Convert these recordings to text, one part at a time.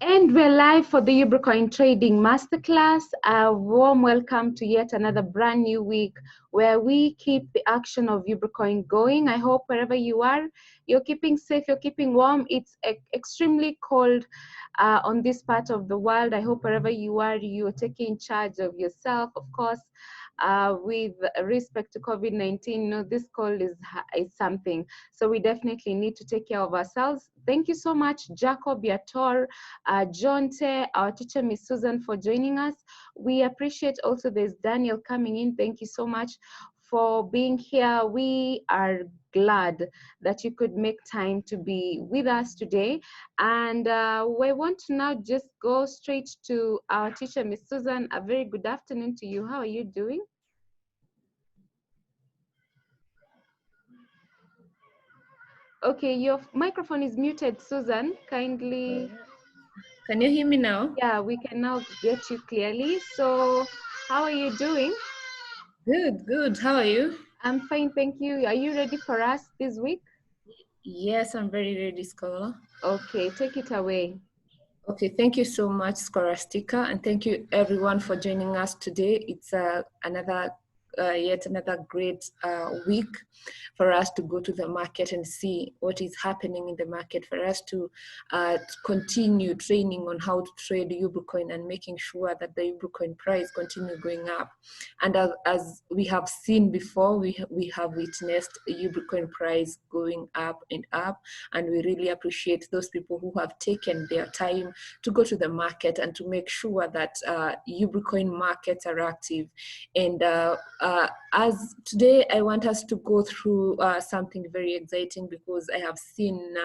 And we're live for the Ubrocoin Trading Masterclass. A warm welcome to yet another brand new week where we keep the action of Ubrocoin going. I hope wherever you are, you're keeping safe, you're keeping warm. It's extremely cold on this part of the world. I hope wherever you are, you're taking charge of yourself, of course. With respect to COVID-19, this cold is something. So we definitely need to take care of ourselves. Thank you so much, Jacob Yator, Jonte, our teacher, Miss Susan, for joining us. We appreciate also there's Daniel coming in. Thank you so much for being here. We are glad that you could make time to be with us today. And we want to now just go straight to our teacher, Miss Susan. A very good afternoon to you. How are you doing? Okay, your microphone is muted, Susan. Kindly. Can you hear me now? Yeah, we can now get you clearly. So, how are you doing? Good, good. How are you? I'm fine, thank you. Are you ready for us this week? Yes, I'm very ready, Scholar. Okay, take it away. Okay, thank you so much, Scholastica, and thank you everyone for joining us today. It's yet another great week for us to go to the market and see what is happening in the market, for us to continue training on how to trade Ubrocoin and making sure that the Ubrocoin price continue going up. And as we have seen before, we have witnessed Ubrocoin price going up and up, and we really appreciate those people who have taken their time to go to the market and to make sure that Ubrocoin markets are active. And as today, I want us to go through something very exciting, because I have seen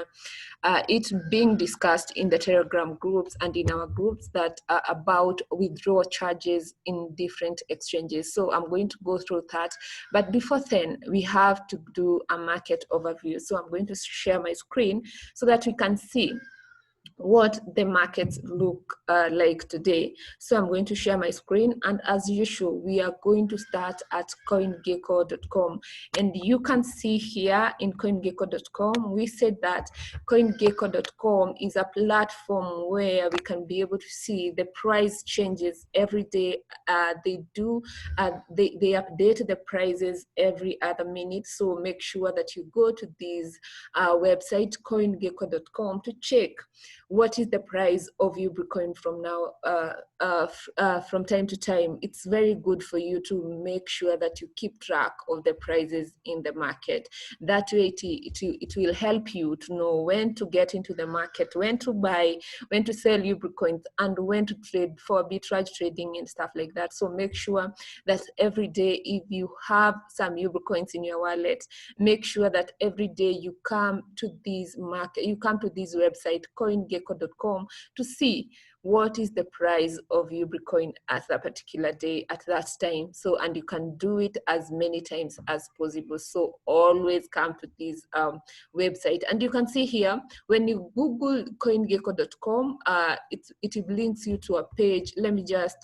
it being discussed in the Telegram groups and in our groups that about withdrawal charges in different exchanges. So I'm going to go through that. But before then, we have to do a market overview. So I'm going to share my screen so that we can see what the markets look like today. So I'm going to share my screen, and as usual, we are going to start at coingecko.com. And you can see here in coingecko.com, we said that coingecko.com is a platform where we can be able to see the price changes every day. They update the prices every other minute. So make sure that you go to this website, coingecko.com, to check what is the price of Ubrocoin from now, from time to time. It's very good for you to make sure that you keep track of the prices in the market. That way it will help you to know when to get into the market, when to buy, when to sell Ubrocoins, and when to trade for arbitrage trading and stuff like that. So make sure that every day, if you have some Ubrocoins in your wallet, make sure that every day you come to this market, you come to this website, coingecko.com, to see what is the price of Ubrocoin at that particular day, at that time. So, and you can do it as many times as possible. So always come to this website. And you can see here, when you Google coingecko.com, it links you to a page. Let me just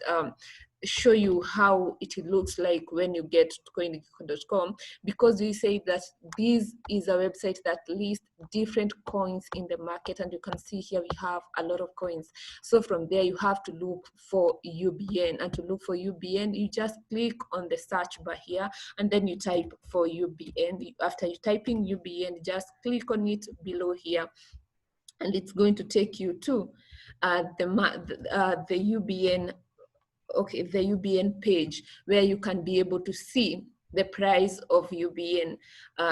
show you how it looks like when you get to coingecko.com, because we say that this is a website that lists different coins in the market, and you can see here we have a lot of coins. So from there you have to look for UBN, and to look for UBN you just click on the search bar here, and then you type for UBN. After you type in UBN, just click on it below here, and it's going to take you to the UBN. Okay, the UBN page, where you can be able to see the price of UBN.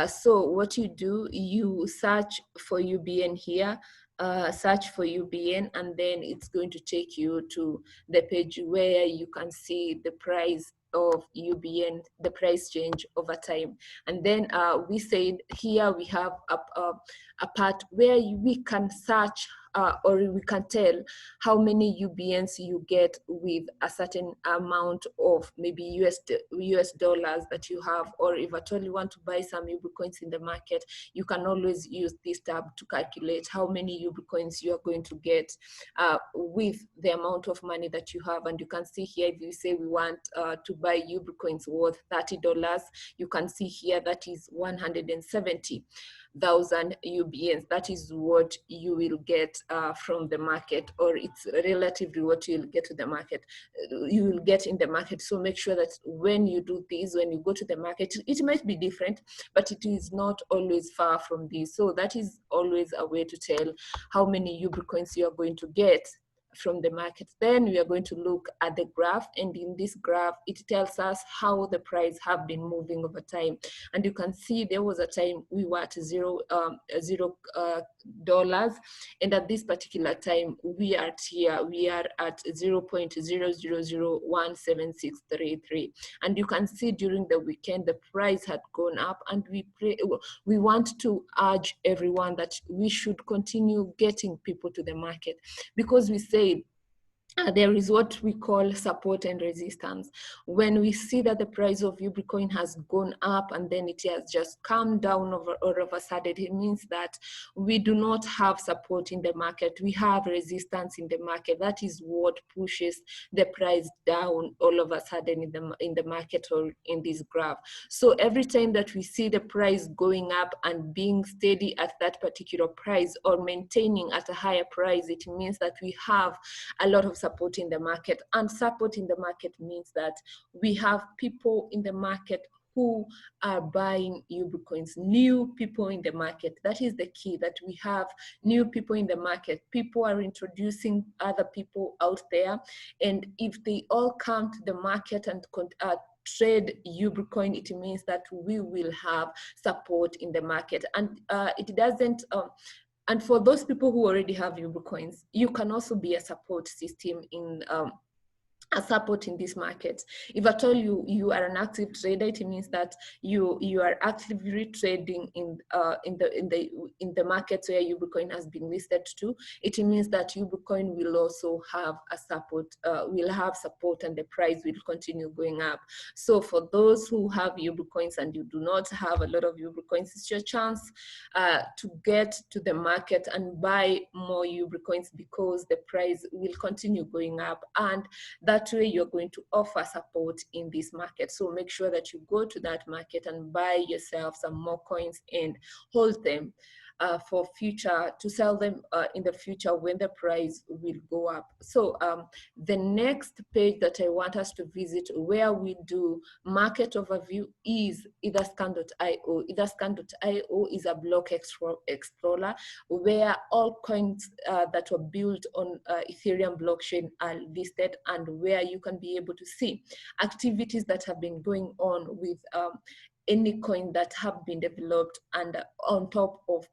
So what you do, you search for UBN here, search for UBN, and then it's going to take you to the page where you can see the price of UBN, the price change over time. And then we said here we have a part where we can search or we can tell how many UBNs you get with a certain amount of maybe US dollars that you have, or if at all you want to buy some Ubrocoins in the market, you can always use this tab to calculate how many Ubrocoins you are going to get with the amount of money that you have. And you can see here, if you say we want to buy Ubrocoins worth $30, you can see here that is 170. 1,000 UBNs. That is what you will get from the market, or it's relatively what you'll get to the market. You will get in the market. So make sure that when you do this, when you go to the market, it might be different, but it is not always far from this. So that is always a way to tell how many UB coins you are going to get from the market. Then we are going to look at the graph, and in this graph it tells us how the price have been moving over time. And you can see there was a time we were at $0, and at this particular time we are here, we are at 0.000176333. And you can see during the weekend the price had gone up, and we want to urge everyone that we should continue getting people to the market, because we say there is what we call support and resistance. When we see that the price of UB coin has gone up and then it has just come down all of a sudden, it means that we do not have support in the market. We have resistance in the market. That is what pushes the price down all of a sudden in the market or in this graph. So every time that we see the price going up and being steady at that particular price or maintaining at a higher price, it means that we have a lot of support in the market. And support in the market means that we have people in the market who are buying UB coins, new people in the market. That is the key, that we have new people in the market. People are introducing other people out there. And if they all come to the market and trade UB coin, it means that we will have support in the market. And it doesn't, and for those people who already have UB coins, you can also be a support system in a support in this market. If at all you are an active trader, it means that you are actively trading in the markets where UB coin has been listed to. It means that UB coin will also have a support, will have support, and the price will continue going up. So for those who have UB coins and you do not have a lot of UB coins, it's your chance to get to the market and buy more UB coins, because the price will continue going up, and that way you're going to offer support in this market. So make sure that you go to that market and buy yourself some more coins and hold them for future, to sell them in the future when the price will go up. So the next page that I want us to visit, where we do market overview, is etherscan.io. Etherscan.io is a block explorer where all coins that were built on Ethereum blockchain are listed, and where you can be able to see activities that have been going on with any coin that have been developed and on top of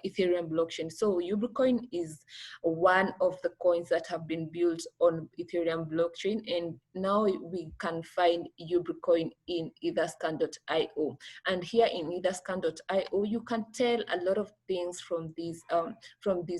Ethereum blockchain. So UB coin is one of the coins that have been built on Ethereum blockchain, and now we can find UB coin in etherscan.io. And here in etherscan.io, you can tell a lot of things from this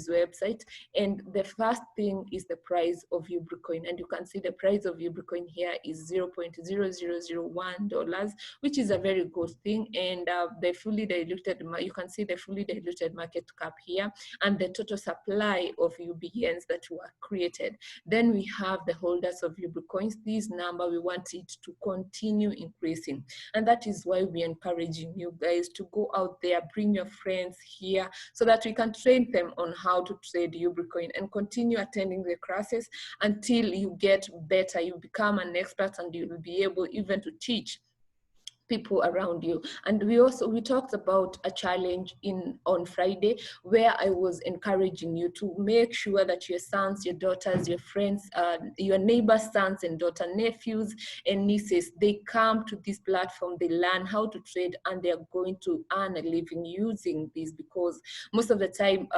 website. And the first thing is the price of UB coin, and you can see the price of UB coin here is $0.0001, which is a very good thing. And the fully diluted, you can see the fully diluted market cap here, and the total supply of UBNs that were created. Then we have the holders of UB coins. This number, we want it to continue increasing, and that is why we're encouraging you guys to go out there, bring your friends here, so that we can train them on how to trade UB coin, and continue attending the classes until you get better, you become an expert, and you will be able even to teach people around you. And we talked about a challenge on Friday, where I was encouraging you to make sure that your sons, your daughters, your friends, your neighbors' sons and daughters, nephews and nieces, they come to this platform, they learn how to trade, and they're going to earn a living using this, because most of the time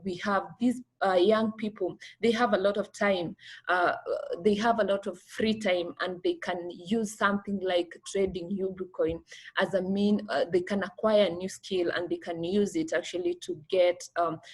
we have these young people, they have a lot of time, they have a lot of free time, and they can use something like trading UB coin as a mean, they can acquire a new skill, and they can use it actually to get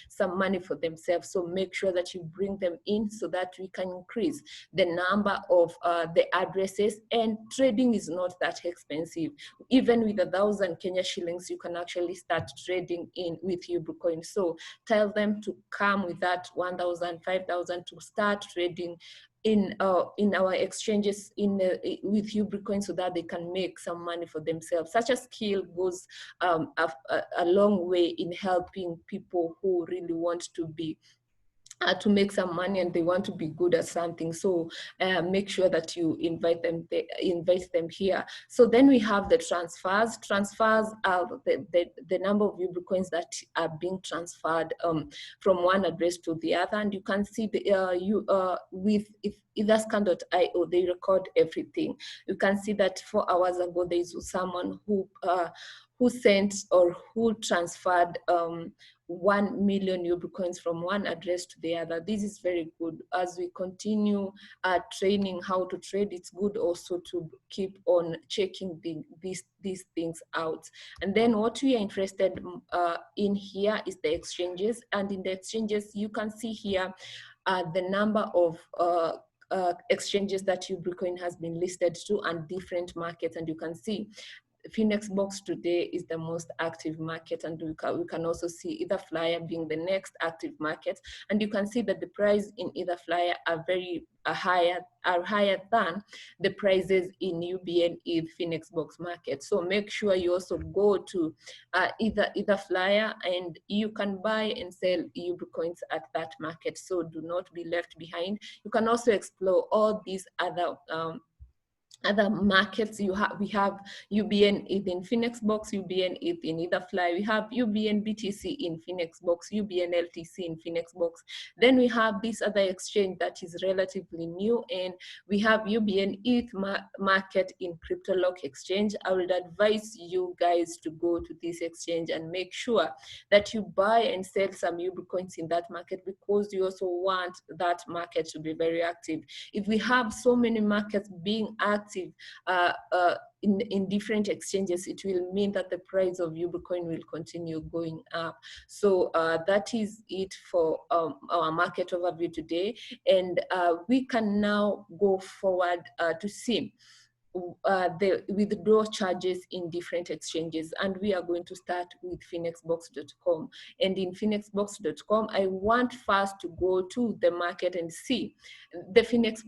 some money for themselves. So make sure that you bring them in, so that we can increase the number of the addresses. And trading is not that expensive. Even with 1,000 Kenya shillings, you can actually start trading in with UB coin. So tell them to come with that 1,000, 5,000 to start trading in our exchanges with UBcoin, so that they can make some money for themselves. Such a skill goes a long way in helping people who really want to make some money and they want to be good at something. So make sure that you invite them here. So then we have the transfers. Transfers are the number of UBcoins that are being transferred from one address to the other. And you can see with etherscan.io, they record everything. You can see that 4 hours ago there is someone who sent or who transferred 1 million UBcoins from one address to the other. This is very good. As we continue training how to trade, it's good also to keep on checking these things out. And then what we are interested in here is the exchanges. And in the exchanges, you can see here the number of exchanges that UBcoin has been listed to and different markets. And you can see Phoenixbox today is the most active market, and we can also see Etherflyer being the next active market. And you can see that the price in Etherflyer are higher than the prices in UBN ETH Phoenixbox market. So make sure you also go to Etherflyer, and you can buy and sell UBcoins at that market. So do not be left behind. You can also explore all these other markets. We have UBN ETH in Phoenixbox, UBN ETH in Etherfly. We have UBN BTC in Phoenixbox, UBN LTC in Phoenixbox. Then we have this other exchange that is relatively new, and we have UBN ETH market in CryptoLock exchange. I would advise you guys to go to this exchange and make sure that you buy and sell some UBcoins in that market, because you also want that market to be very active. If we have so many markets being active in different exchanges, it will mean that the price of UBcoin will continue going up. So that is it for our market overview today. And we can now go forward to see the withdrawal charges in different exchanges. And we are going to start with phoenixbox.com. And in phoenixbox.com, I want first to go to the market and see the Phoenix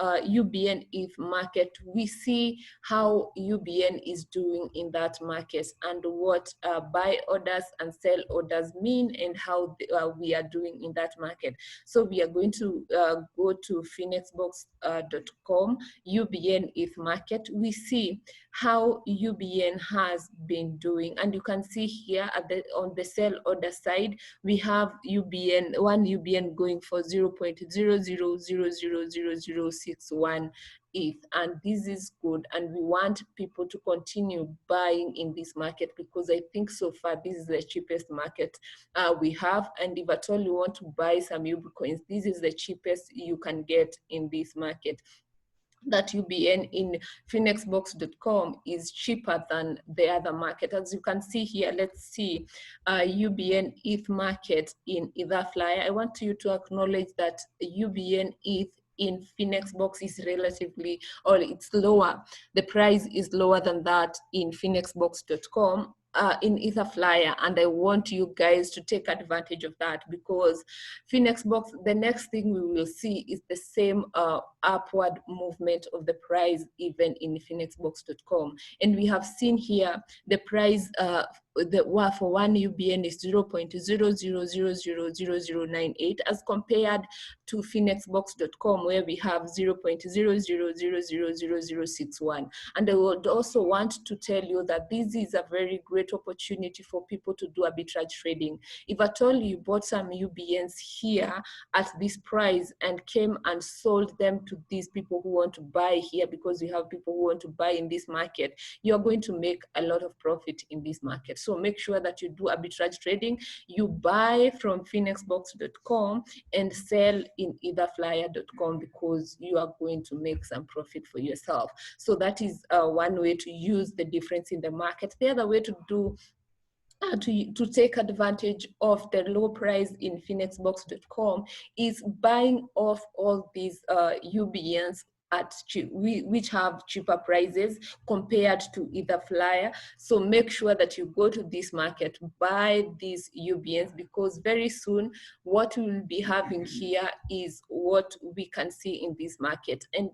UBN ETH market. We see how UBN is doing in that market, and what buy orders and sell orders mean, and how we are doing in that market. So we are going to go to phoenixbox.com, UBN ETH market. We see how UBN has been doing, and you can see here on the sell order side, we have one UBN going for 0.00000061 ETH, and this is good, and we want people to continue buying in this market, because I think so far this is the cheapest market we have. And if at all you want to buy some UBcoins, this is the cheapest you can get in this market. That UBN in phoenixbox.com is cheaper than the other market. As you can see here, let's see UBN ETH market in Etherflyer. I want you to acknowledge that UBN ETH in Phoenixbox is relatively, or it's lower. The price is lower than that in phoenixbox.com. In Etherflyer, and I want you guys to take advantage of that, because Phoenixbox, the next thing we will see is the same upward movement of the price even in phoenixbox.com. And we have seen here the price for one UBN is 0.00000098 as compared to phoenixbox.com, where we have 0.00000061. And I would also want to tell you that this is a very great opportunity for people to do arbitrage trading. If at all you bought some UBNs here at this price and came and sold them to these people who want to buy here, because you have people who want to buy in this market, you're going to make a lot of profit in this market. So make sure that you do arbitrage trading. You buy from phoenixbox.com and sell in etherflyer.com, because you are going to make some profit for yourself. So that is one way to use the difference in the market. The other way to do to take advantage of the low price in phoenixbox.com is buying off all these UBNs at which have cheaper prices compared to either flyer. So make sure that you go to this market, buy these UBNs, because very soon what we will be having here is what we can see in this market. And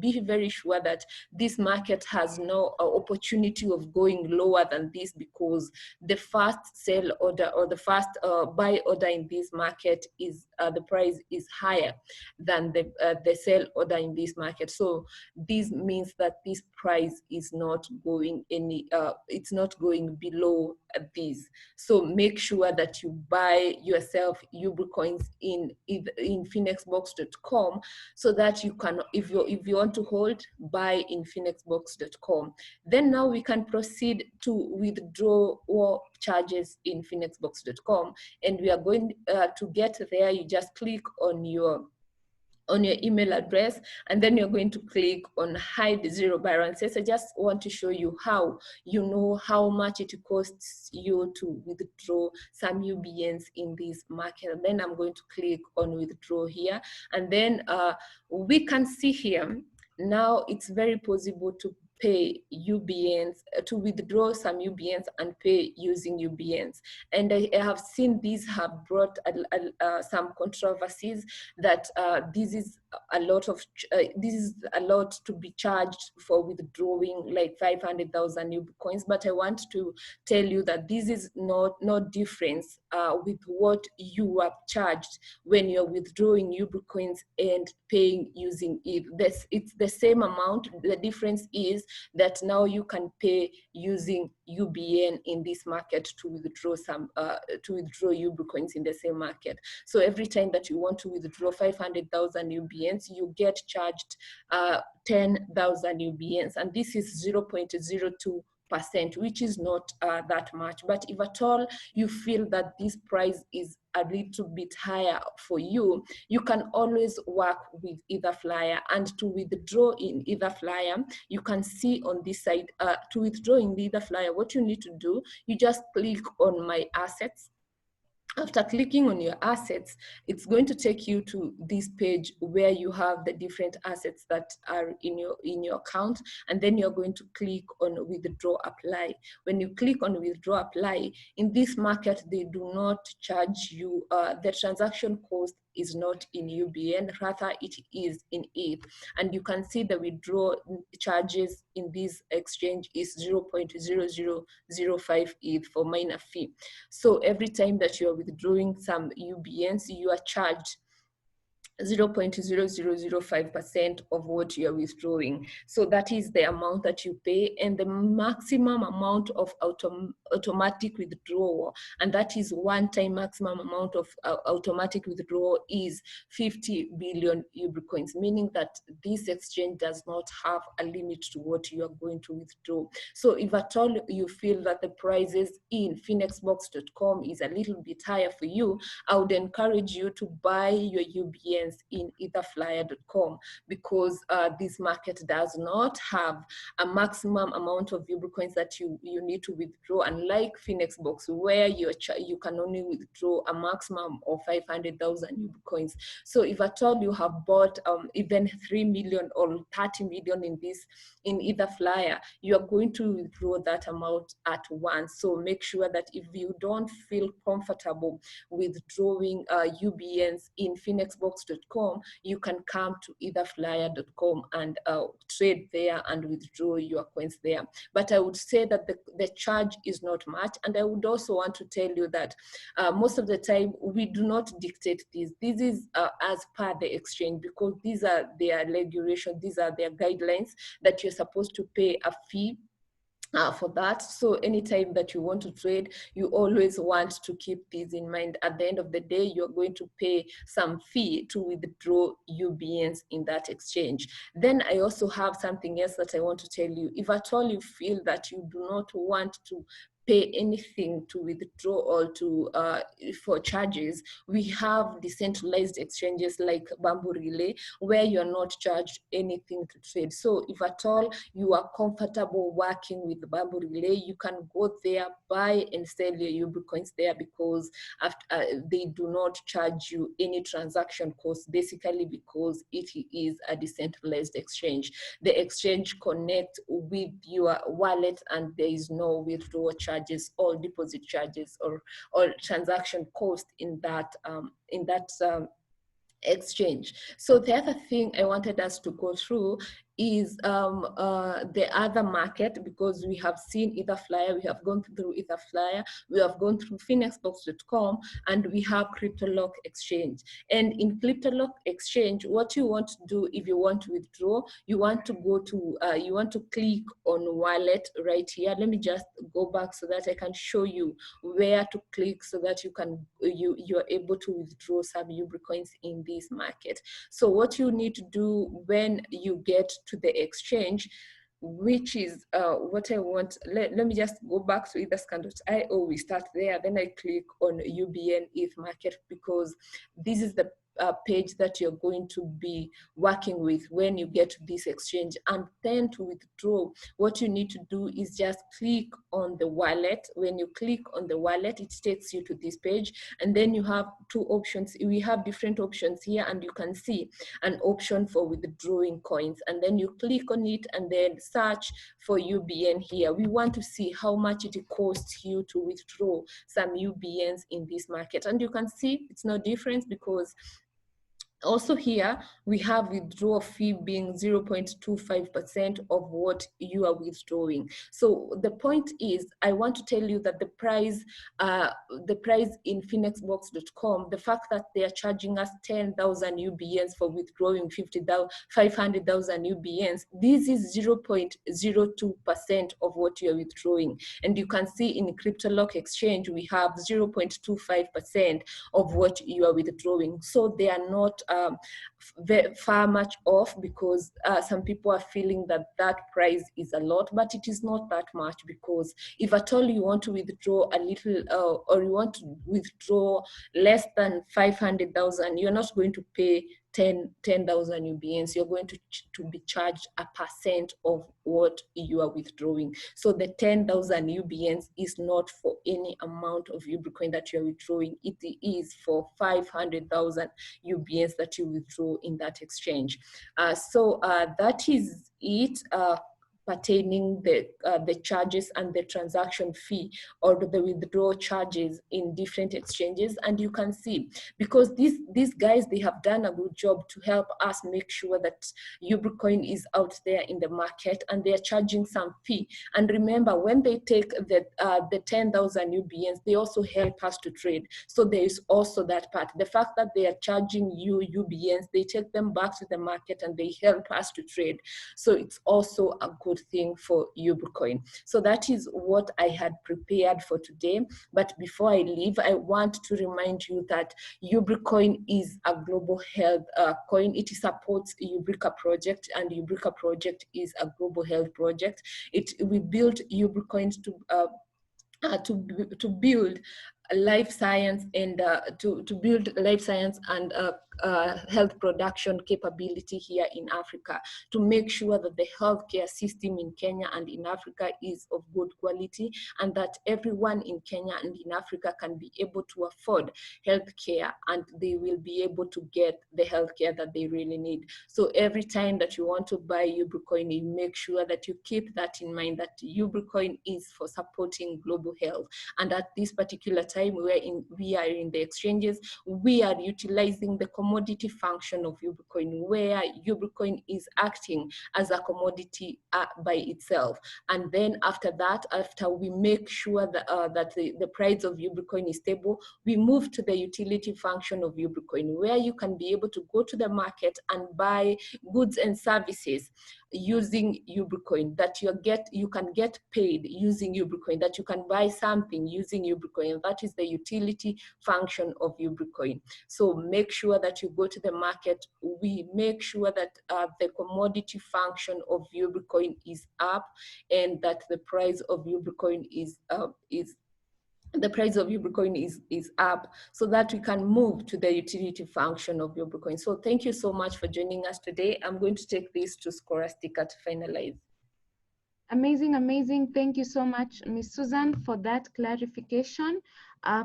be very sure that this market has no opportunity of going lower than this, because the first sell order or the first buy order in this market is the price is higher than the sell order in this market. So this means that this price is not going it's not going below this. So make sure that you buy yourself UB coins in phoenixbox.com, so that you can, if you want to hold, buy in phoenixbox.com. Then now we can proceed to withdrawal charges in phoenixbox.com, and we are going to get there. You just click on your email address, and then you're going to click on hide zero balances. I just want to show you how you know how much it costs you to withdraw some UBNs in this market. And then I'm going to click on withdraw here, and then we can see here now it's very possible to pay UBNs, to withdraw some UBNs and pay using UBNs. And I have seen these have brought some controversies, that this is a lot to be charged for withdrawing like 500,000 UB coins. But I want to tell you that this is no difference with what you are charged when you're withdrawing UB coins and paying using it. It's the same amount. The difference is that now you can pay using UBN in this market to withdraw some UB coins in the same market. So every time that you want to withdraw 500,000 UBNs, you get charged 10,000 UBNs, and this is 0.02%, which is not that much. But if at all you feel that this price is a little bit higher for you, you can always work with either flyer. And to withdraw in either flyer, you can see on this side, to withdraw in either flyer, what you need to do, you just click on my assets. After clicking on your assets, it's going to take you to this page where you have the different assets that are in your account, and then you're going to click on withdraw apply. When you click on withdraw apply, in this market, they do not charge you, the transaction cost is not in UBN, rather it is in ETH. And you can see the withdrawal charges in this exchange is 0.0005 ETH for minor fee. So every time that you are withdrawing some UBNs, you are charged 0.0005% of what you are withdrawing. So that is the amount that you pay, and the maximum amount of automatic withdrawal, and that is one-time maximum amount of automatic withdrawal, is 50 billion UB coins, meaning that this exchange does not have a limit to what you are going to withdraw. So if at all you feel that the prices in phoenixbox.com is a little bit higher for you, I would encourage you to buy your UBNs in etherflyer.com, because this market does not have a maximum amount of UB coins that you need to withdraw, unlike Phoenixbox, where you can only withdraw a maximum of 500,000 UB coins. So if at all you have bought even 3 million or 30 million in either flyer, you are going to withdraw that amount at once. So make sure that if you don't feel comfortable withdrawing UBNs in phoenixbox.com, you can come to etherflyer.com and trade there and withdraw your coins there. But I would say that the charge is not much. And I would also want to tell you that most of the time we do not dictate this. This is as per the exchange, because these are their regulations, these are their guidelines, that you're supposed to pay a fee for that. So anytime that you want to trade, you always want to keep this in mind. At the end of the day, you're going to pay some fee to withdraw UBNs in that exchange. Then I also have something else that I want to tell you. If at all you feel that you do not want to pay anything to withdraw or to for charges, we have decentralized exchanges like Bamboo Relay, where you're not charged anything to trade. So if at all you are comfortable working with Bamboo Relay, you can go there, buy and sell your UB coins there, because after, they do not charge you any transaction costs, basically because it is a decentralized exchange. The exchange connects with your wallet and there is no withdrawal charges or deposit charges or transaction cost in that exchange. So the other thing I wanted us to go through is the other market, because we have seen Etherflyer, we have gone through Etherflyer, we have gone through phoenixbox.com, and we have CryptoLock Exchange. And in CryptoLock Exchange, what you want to do if you want to withdraw, you want to go to, you want to click on wallet right here. Let me just go back so that I can show you where to click so that you are able to withdraw some UB coins in this market. So what you need to do when you get to the exchange, which is what I want, let me just go back to etherscan.io. We start there, then I click on UBN ETH market, because this is the page that you're going to be working with when you get to this exchange. And then to withdraw, what you need to do is just click on the wallet. When you click on the wallet, it takes you to this page, and then you have two options. We have different options here, and you can see an option for withdrawing coins, and then you click on it and then search for UBN here. We want to see how much it costs you to withdraw some UBNs in this market, and you can see it's no difference, because also here, we have withdrawal fee being 0.25% of what you are withdrawing. So the point is, I want to tell you that the price in phoenixbox.com, the fact that they are charging us 10,000 UBNs for withdrawing 500,000 UBNs, this is 0.02% of what you are withdrawing. And you can see in CryptoLock Exchange, we have 0.25% of what you are withdrawing. So they are not far much off, because some people are feeling that that price is a lot, but it is not that much, because if at all you want to withdraw a little or you want to withdraw less than 500,000, you're not going to pay 10,000 UBNs. You're going to be charged a percent of what you are withdrawing. So the 10,000 UBNs is not for any amount of UB coin that you're withdrawing. It is for 500,000 UBNs that you withdraw in that exchange. So that is it. Pertaining the charges and the transaction fee or the withdrawal charges in different exchanges. And you can see, because these guys, they have done a good job to help us make sure that UB coin is out there in the market, and they are charging some fee. And remember, when they take the 10,000 UBNs, they also help us to trade. So there is also that part. The fact that they are charging you UBNs, they take them back to the market and they help us to trade. So it's also a good thing for UB coin. So that is what I had prepared for today. But before I leave, I want to remind you that UB coin is a global health coin. It supports Eureka project, and Eureka project is a global health project. We built UB coins to build life science and to build life science and health production capability here in Africa, to make sure that the healthcare system in Kenya and in Africa is of good quality, and that everyone in Kenya and in Africa can be able to afford healthcare, and they will be able to get the healthcare that they really need. So every time that you want to buy UB coin, you make sure that you keep that in mind, that UB coin is for supporting global health. And at this particular time, we are in the exchanges, we are utilizing the commodity function of UB coin, where UB coin is acting as a commodity by itself. And then after that, after we make sure that the price of UB coin is stable, we move to the utility function of UB coin, where you can be able to go to the market and buy goods and services using UB coin, that you can get paid using UB coin, that you can buy something using UB coin. That is the utility function of UB coin. So make sure that that you go to the market, we make sure that the commodity function of UB coin is up, and that the price of UB coin is up, so that we can move to the utility function of UB coin. So thank you so much for joining us today. I'm going to take this to Scholastica to finalize. Amazing, amazing. Thank you so much, Ms. Susan, for that clarification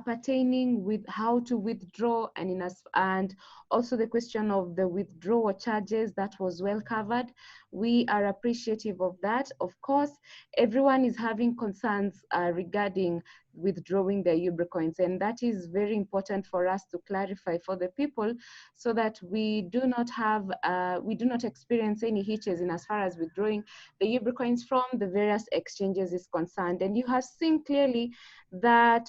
pertaining with how to withdraw and also the question of the withdrawal charges. That was well covered. We are appreciative of that. Of course, everyone is having concerns regarding withdrawing their UB coins, and that is very important for us to clarify for the people, so that we do not experience any hitches in as far as withdrawing the UB coins from the various exchanges is concerned. And you have seen clearly that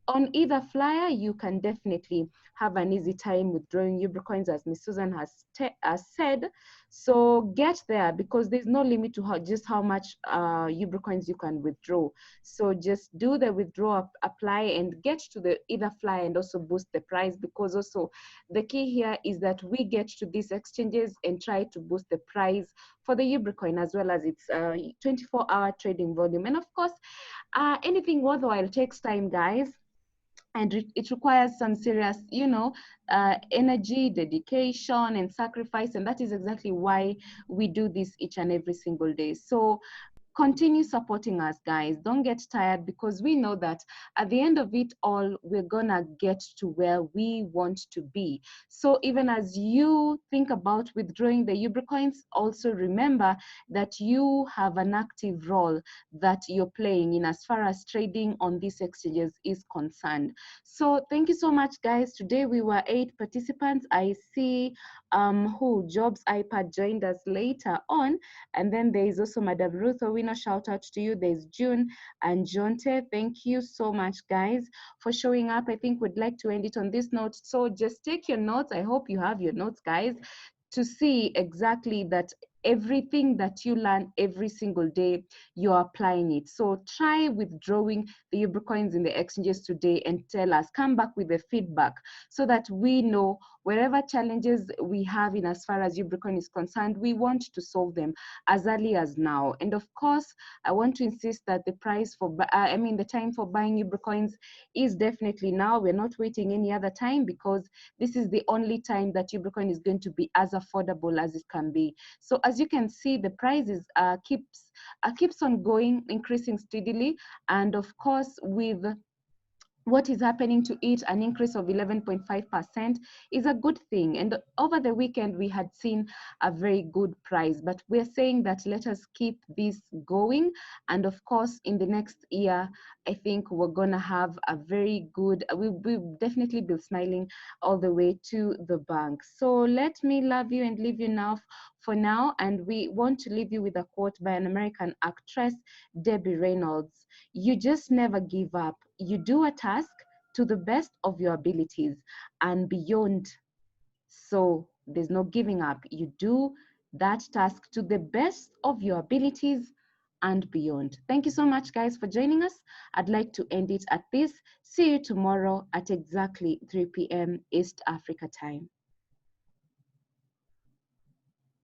on either flyer, you can definitely have an easy time withdrawing UB coins, as Ms. Susan has said. So get there, because there's no limit to just how much UB coins you can withdraw. So just do the withdraw, apply, and get to the either flyer and also boost the price, because also the key here is that we get to these exchanges and try to boost the price for the UB coin, as well as its 24-hour trading volume. And of course, anything worthwhile takes time, guys. And it requires some serious, energy, dedication, and sacrifice. And that is exactly why we do this each and every single day. So continue supporting us, guys. Don't get tired, because we know that at the end of it all, we're gonna get to where we want to be. So even as you think about withdrawing the UB coins, also remember that you have an active role that you're playing in as far as trading on these exchanges is concerned. So thank you so much, guys. Today we were 8 participants. I see Jobs iPad joined us later on. And then there is also Madam Ruth Owino, shout out to you. There's June and Jonte. Thank you so much, guys, for showing up. I think we'd like to end it on this note. So just take your notes. I hope you have your notes, guys, to see exactly that everything that you learn every single day, you're applying it. So try withdrawing the UB coins in the exchanges today and tell us, come back with the feedback, so that we know wherever challenges we have in as far as UB coin is concerned, we want to solve them as early as now. And of course, I want to insist that the the time for buying UB coins is definitely now. We're not waiting any other time, because this is the only time that UB coin is going to be as affordable as it can be. So as you can see, the prices keeps on going, increasing steadily. And of course, with what is happening to it, an increase of 11.5% is a good thing. And over the weekend, we had seen a very good price, but we're saying that let us keep this going. And of course, in the next year, I think we're gonna have a very good, we'll definitely be smiling all the way to the bank. So let me love you and leave you now for now. And we want to leave you with a quote by an American actress, Debbie Reynolds. You just never give up. You do a task to the best of your abilities and beyond. So there's no giving up. You do that task to the best of your abilities and beyond. Thank you so much, guys, for joining us. I'd like to end it at this. See you tomorrow at exactly 3 p.m. East Africa time.